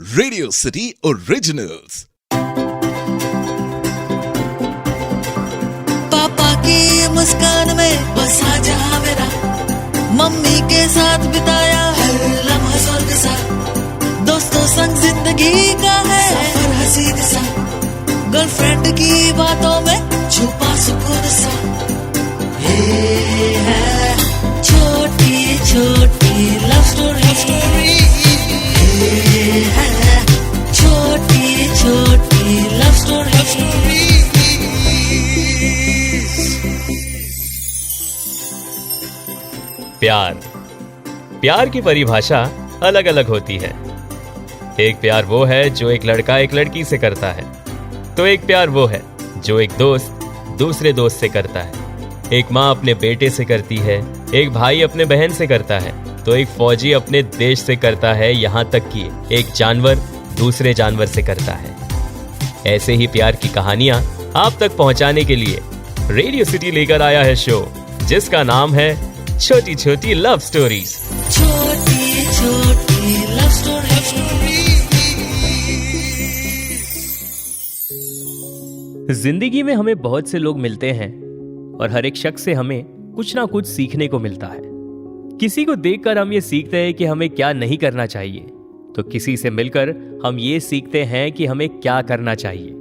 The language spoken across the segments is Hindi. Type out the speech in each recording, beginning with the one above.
Radio city originals. पापा की मुस्कान में बसा जहां मेरा, मम्मी के साथ बिताया हर लम्हा स्वर्ग सा, दोस्तों संग जिंदगी का है सफर हसीन सा, गर्लफ्रेंड की बातों में छुपा सुकून सा। ये है छोटी छोटी लव स्टोरी, ये है छोटी छोटी लव स्टोरी। प्यार की परिभाषा अलग अलग होती है। एक प्यार वो है जो एक लड़का एक लड़की से करता है, तो एक प्यार वो है जो एक दोस्त दूसरे दोस्त से करता है। एक माँ अपने बेटे से करती है, एक भाई अपने बहन से करता है, तो एक फौजी अपने देश से करता है, यहाँ तक कि एक जानवर दूसरे जानवर से करता है। ऐसे ही प्यार की कहानियां आप तक पहुंचाने के लिए रेडियो सिटी लेकर आया है शो, जिसका नाम है छोटी छोटी लव स्टोरीज। छोटी छोटी लव स्टोरी। जिंदगी में हमें बहुत से लोग मिलते हैं और हर एक शख्स से हमें कुछ ना कुछ सीखने को मिलता है। किसी को देखकर हम ये सीखते हैं कि हमें क्या नहीं करना चाहिए, तो किसी से मिलकर हम ये सीखते हैं कि हमें क्या करना चाहिए।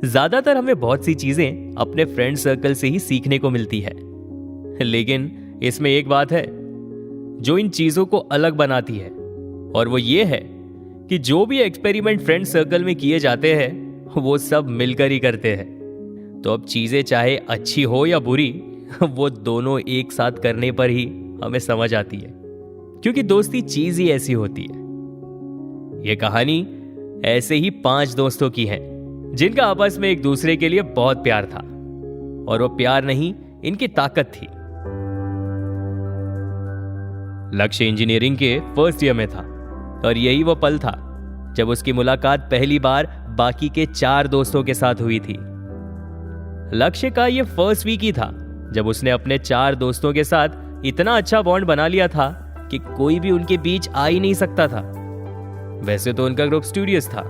ज्यादातर हमें बहुत सी चीजें अपने फ्रेंड सर्कल से ही सीखने को मिलती है, लेकिन इसमें एक बात है जो इन चीजों को अलग बनाती है, और वो ये है कि जो भी एक्सपेरिमेंट फ्रेंड सर्कल में किए जाते हैं वो सब मिलकर ही करते हैं। तो अब चीजें चाहे अच्छी हो या बुरी, वो दोनों एक साथ करने पर ही हमें समझ आती है, क्योंकि दोस्ती चीज ही ऐसी होती है। ये कहानी ऐसे ही 5 दोस्तों की है जिनका आपस में एक दूसरे के लिए बहुत प्यार था, और वो प्यार नहीं, इनकी ताकत थी। लक्ष्य इंजीनियरिंग के फर्स्ट ईयर में था, और यही वो पल था जब उसकी मुलाकात पहली बार बाकी के 4 दोस्तों के साथ हुई थी। लक्ष्य का ये फर्स्ट वीक ही था जब उसने अपने 4 दोस्तों के साथ इतना अच्छा बॉन्ड बना लिया था कि कोई भी उनके बीच आ ही नहीं सकता था। वैसे तो उनका ग्रुप स्टूडियस था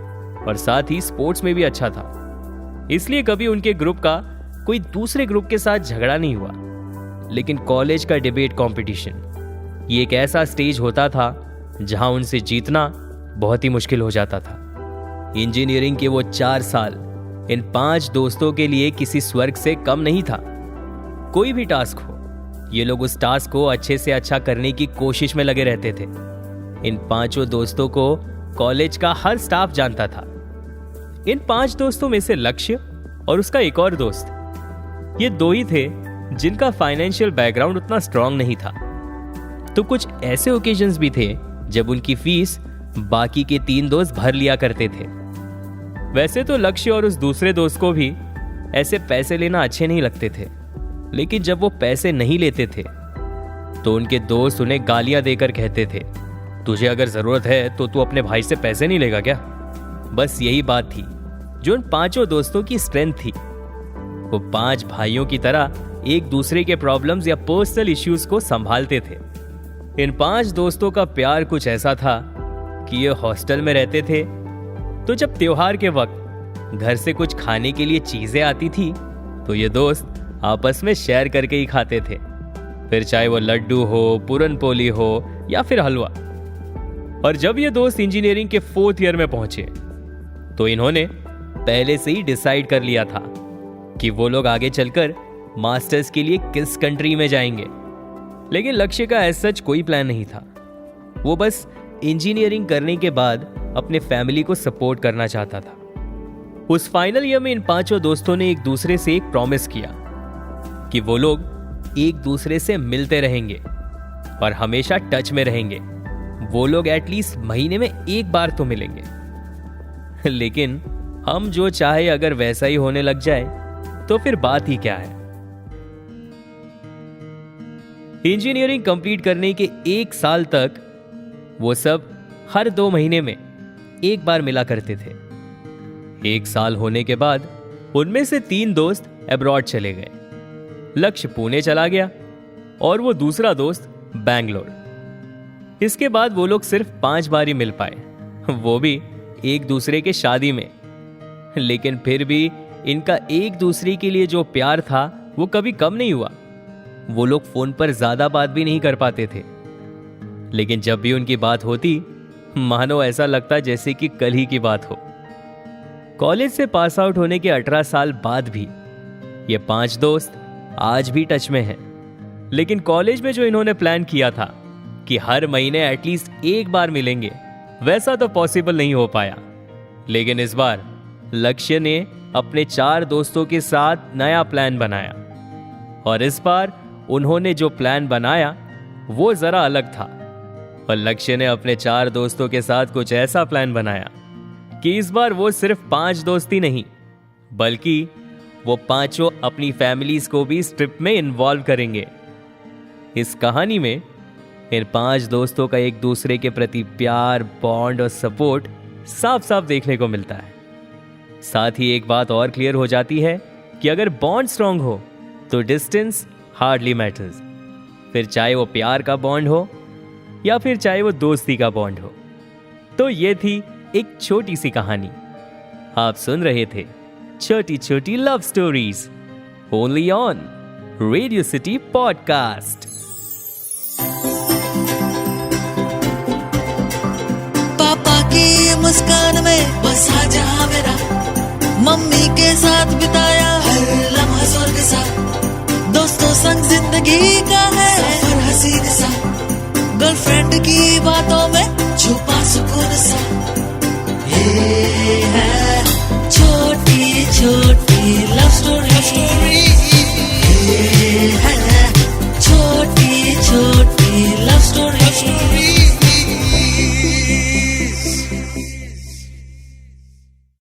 और साथ ही स्पोर्ट्स में भी अच्छा था, इसलिए कभी उनके ग्रुप का कोई दूसरे ग्रुप के साथ झगड़ा नहीं हुआ। लेकिन कॉलेज का डिबेट कंपटीशन ये एक ऐसा स्टेज होता था जहां उनसे जीतना बहुत ही मुश्किल हो जाता था। इंजीनियरिंग के वो 4 साल इन 5 दोस्तों के लिए किसी स्वर्ग से कम नहीं था। कोई भी टास्क हो, ये लोग उस टास्क को अच्छे से अच्छा करने की कोशिश में लगे रहते थे। इन 5 दोस्तों को कॉलेज का हर स्टाफ जानता था। इन 5 दोस्तों में से लक्ष्य और उसका एक और दोस्त, ये 2 ही थे जिनका फाइनेंशियल बैकग्राउंड उतना स्ट्रांग नहीं था। तो कुछ ऐसे ओकेजन्स भी थे जब उनकी फीस बाकी के 3 दोस्त भर लिया करते थे। वैसे तो लक्ष्य और उस दूसरे दोस्त को भी ऐसे पैसे लेना अच्छे नहीं लगते थे, लेकिन जब वो पैसे नहीं लेते थे तो उनके दोस्त उन्हें गालियां देकर कहते थे, तुझे अगर जरूरत है तो तू अपने भाई से पैसे नहीं लेगा क्या? बस यही बात थी जो उन 5 दोस्तों की स्ट्रेंथ थी। वो 5 भाइयों की तरह एक दूसरे के प्रॉब्लम्स या पर्सनल इश्यूज को संभालते थे। इन 5 दोस्तों का प्यार कुछ ऐसा था कि ये हॉस्टल में रहते थे, तो जब त्योहार के वक्त घर से कुछ खाने के लिए चीजें आती थी तो ये दोस्त आपस में शेयर करके ही खाते थे, फिर चाहे वो लड्डू हो, पूरन पोली हो या फिर हलवा। और जब ये दोस्त इंजीनियरिंग के 4th ईयर में पहुंचे तो इन्होंने पहले से ही डिसाइड कर लिया था कि वो लोग आगे चलकर मास्टर्स के लिए किस कंट्री में जाएंगे। लेकिन लक्ष्य का ऐसा सच कोई प्लान नहीं था। वो बस इंजीनियरिंग करने के बाद अपने फैमिली को सपोर्ट करना चाहता था। उस फाइनल ईयर में इन 5 दोस्तों ने एक दूसरे से एक प्रॉमिस किया कि वो लोग एक दूसरे से मिलते रहेंगे और हमेशा टच में रहेंगे। वो लोग एटलीस्ट महीने में 1 बार तो मिलेंगे। लेकिन हम जो चाहे अगर वैसा ही होने लग जाए तो फिर बात ही क्या है। इंजीनियरिंग कंप्लीट करने के 1 साल तक वो सब हर 2 महीने में 1 बार मिला करते थे। 1 साल होने के बाद उनमें से 3 दोस्त अब्रॉड चले गए। लक्ष्य पुणे चला गया और वो दूसरा दोस्त बैंगलोर। इसके बाद वो लोग सिर्फ 5 बार ही मिल पाए वो भी एक दूसरे के शादी में। लेकिन फिर भी इनका एक दूसरे के लिए जो प्यार था वो कभी कम नहीं हुआ। वो लोग फोन पर ज्यादा बात भी नहीं कर पाते थे, लेकिन जब भी उनकी बात होती मानो ऐसा लगता जैसे कि कल ही की बात हो। कॉलेज से पास आउट होने के 18 साल बाद भी ये 5 दोस्त आज भी टच में हैं। लेकिन कॉलेज में जो इन्होंने प्लान किया था कि हर महीने एटलीस्ट एक बार मिलेंगे, वैसा तो पॉसिबल नहीं हो पाया। लेकिन इस बार लक्ष्य ने अपने 4 दोस्तों के साथ नया प्लान बनाया, और इस बार उन्होंने जो प्लान बनाया वो जरा अलग था। और लक्ष्य ने अपने 4 दोस्तों के साथ कुछ ऐसा प्लान बनाया कि इस बार वो सिर्फ 5 दोस्त ही नहीं, बल्कि वो 5 अपनी फैमिलीज को भी इस ट्रिप में इन्वॉल्व करेंगे। इस कहानी में इन 5 दोस्तों का एक दूसरे के प्रति प्यार, बॉन्ड और सपोर्ट साफ साफ देखने को मिलता है। साथ ही एक बात और क्लियर हो जाती है कि अगर बॉन्ड स्ट्रांग हो तो डिस्टेंस हार्डली मैटर्स, फिर चाहे वो प्यार का बॉन्ड हो या फिर चाहे वो दोस्ती का बॉन्ड हो। तो ये थी एक छोटी सी कहानी। आप सुन रहे थे छोटी छोटी love stories, only on radio city podcast. पापा की मुस्कान में बसा जहां मेरा, मम्मी के साथ बिताया हर लम्हा स्वर्ग सा, दोस्तों संग जिंदगी का है सफर हसीन सा, गर्लफ्रेंड की बातों में छुपा सुकून सा।